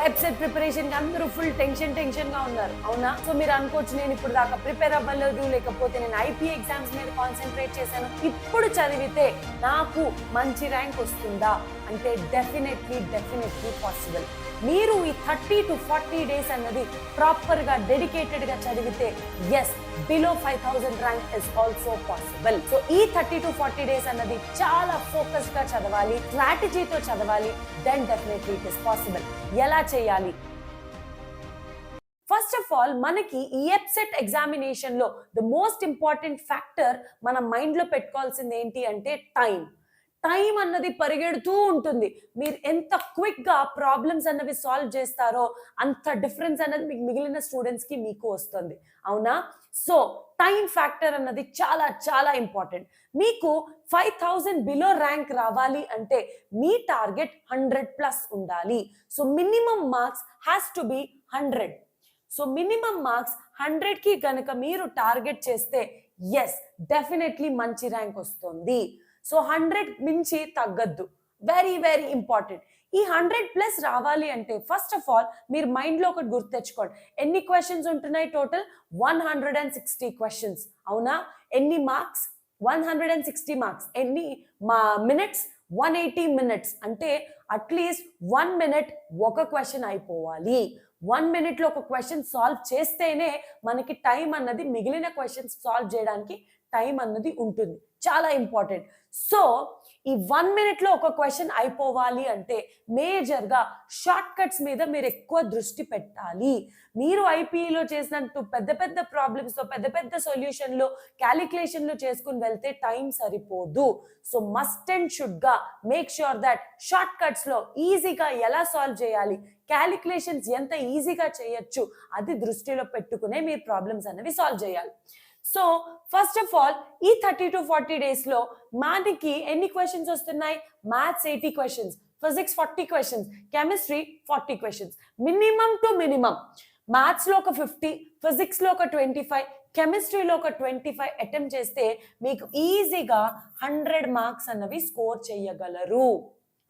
Episode preparation కి అందరూ full tension గా ఉన్నారు, అవునా? సో మీరు అనుకోవచ్చు నేను ఇప్పుడు దాకా ప్రిపేర్ అవ్వలేదు, లేకపోతే నేను ఐపీ ఎగ్జామ్స్ మీద కాన్సన్ట్రేట్ చేశాను, ఇప్పుడు చదివితే నాకు మంచి ర్యాంక్ వస్తుందా అంటే డెఫినెట్లీ పాసిబుల్. మీరు ఈ 30 to 40 డేస్ అన్నది ప్రాపర్ గా డెడికేటెడ్ గా చదివితే yes, below 5000 rank is also possible. So ఈ 30 to 40 డేస్ అన్నది చాలా ఫోకస్ గా చదవాలి, స్ట్రాటజీతో చదవాలి, then definitely it is possible. ఎలా చేయాలి? ఫస్ట్ ఆఫ్ ఆల్ మనకి ఈ ఎప్సెట్ ఎగ్జామినేషన్ లో ద మోస్ట్ ఇంపార్టెంట్ ఫ్యాక్టర్ మన మైండ్ లో పెట్టుకోవాల్సింది ఏంటి అంటే టైం అన్నది పరిగెడుతూ ఉంటుంది. మీరు ఎంత క్విక్ గా ప్రాబ్లమ్స్ అన్నవి సాల్వ్ చేస్తారో అంత డిఫరెన్స్ అన్నది మీకు మిగిలిన స్టూడెంట్స్ కి మీకు వస్తుంది, అవునా? సో టైం ఫ్యాక్టర్ అన్నది చాలా ఇంపార్టెంట్. మీకు 5000 బిలో ర్యాంక్ రావాలి అంటే మీ టార్గెట్ 100+ ఉండాలి. So minimum marks has to be 100. So minimum marks 100కి కనుక మీరు టార్గెట్ చేస్తే ఎస్, డెఫినెట్లీ మంచి ర్యాంక్ వస్తుంది. సో 100 మించి తగ్గద్దు, వెరీ ఇంపార్టెంట్. ఈ 100+ రావాలి అంటే ఫస్ట్ ఆఫ్ ఆల్ మీరు మైండ్ లో ఒకటి గుర్తు తెచ్చుకోండి. ఎన్ని క్వశ్చన్స్ ఉంటున్నాయి? టోటల్ 160 క్వశ్చన్స్, అవునా? ఎన్ని మార్క్స్? 160 మార్క్స్. ఎన్ని మినిట్స్? 180 మినిట్స్. అంటే అట్లీస్ట్ 1 మినిట్ ఒక క్వశ్చన్ అయిపోవాలి. 1 మినిట్ లో ఒక క్వశ్చన్ సాల్వ్ చేస్తేనే మనకి టైం అన్నది మిగిలిన క్వశ్చన్స్ సాల్వ్ చేయడానికి టైం అన్నది ఉంటుంది. చాలా ఇంపార్టెంట్. సో ఈ 1 మినిట్ లో ఒక క్వశ్చన్ అయిపోవాలి అంటే మేజర్ గా షార్ట్ కట్స్ మీద మీరు ఎక్కువ దృష్టి పెట్టాలి. మీరు ఐపీఈలో చేసినట్టు పెద్ద ప్రాబ్లమ్స్ తో పెద్ద సొల్యూషన్లు క్యాలిక్యులేషన్లు చేసుకుని వెళ్తే టైం సరిపోదు. సో మస్ట్ అండ్ షుడ్ గా make sure that short cuts లో ఈజీగా ఎలా సాల్వ్ చేయాలి, క్యాలిక్యులేషన్స్ ఎంత ఈజీగా చేయొచ్చు అది దృష్టిలో పెట్టుకునే మీరు ప్రాబ్లమ్స్ అనేవి సాల్వ్ చేయాలి. సో ఫస్ట్ ఆఫ్ ఆల్ ఈ 30 to 40 డేస్ లో మనకి ఎన్ని క్వశ్చన్స్ వస్తున్నాయి? Maths 80 questions, physics 40 questions, chemistry 40 questions. Minimum to minimum maths లో ఒక 50, ఫిజిక్స్ లో ఒక 25, కెమిస్ట్రీలో ఒక 25 అటెంప్ట్ చేస్తే మీకు ఈజీగా 100 మార్క్స్ అన్నవి స్కోర్ చేయగలరు.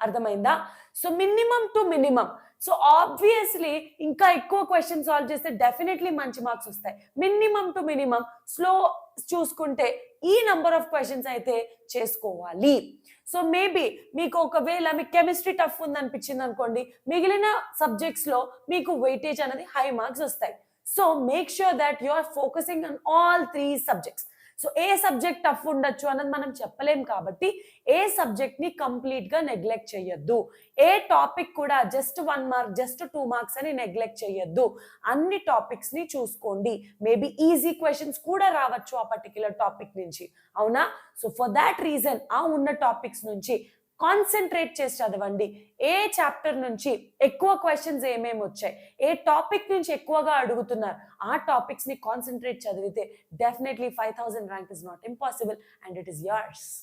అర్థమైందా? So minimum to minimum. So obviously ఇంకా ఎక్కువ క్వశ్చన్ సాల్వ్ చేస్తే డెఫినెట్లీ మంచి మార్క్స్ వస్తాయి. మినిమం టు మినిమం స్లో చూసుకుంటే ఈ నంబర్ ఆఫ్ క్వశ్చన్స్ అయితే చేసుకోవాలి. సో మేబీ మీకు ఒకవేళ మీకు కెమిస్ట్రీ టఫ్ ఉంది అనిపించింది అనుకోండి, మిగిలిన సబ్జెక్ట్స్ లో మీకు వెయిటేజ్ అనేది హై మార్క్స్ వస్తాయి. So make sure that you are focusing on all 3 subjects. So ఏ సబ్జెక్ట్ టఫ్ ఉండొచ్చు అన్నది మనం చెప్పలేం కాబట్టి ఏ సబ్జెక్ట్ ని కంప్లీట్ గా నెగ్లెక్ట్ చేయొద్దు. ఏ టాపిక్ కూడా జస్ట్ 1 మార్క్, జస్ట్ 2 మార్క్స్ అని నెగ్లెక్ట్ చేయొద్దు. అన్ని టాపిక్స్ ని చూసుకోండి. మేబీ ఈజీ క్వశ్చన్స్ కూడా రావచ్చు ఆ పర్టికులర్ టాపిక్ నుంచి, అవునా? సో ఫర్ దాట్ రీజన్ ఆ ఉన్న టాపిక్స్ నుంచి కాన్సన్ట్రేట్ చేసి చదవండి. ఏ చాప్టర్ నుంచి ఎక్కువ క్వశ్చన్స్ ఏమేమి వచ్చాయి, ఏ టాపిక్ నుంచి ఎక్కువగా అడుగుతున్నారు, ఆ టాపిక్స్ ని కాన్సన్ట్రేట్ చదివితే definitely 5000 rank is not impossible and it is yours.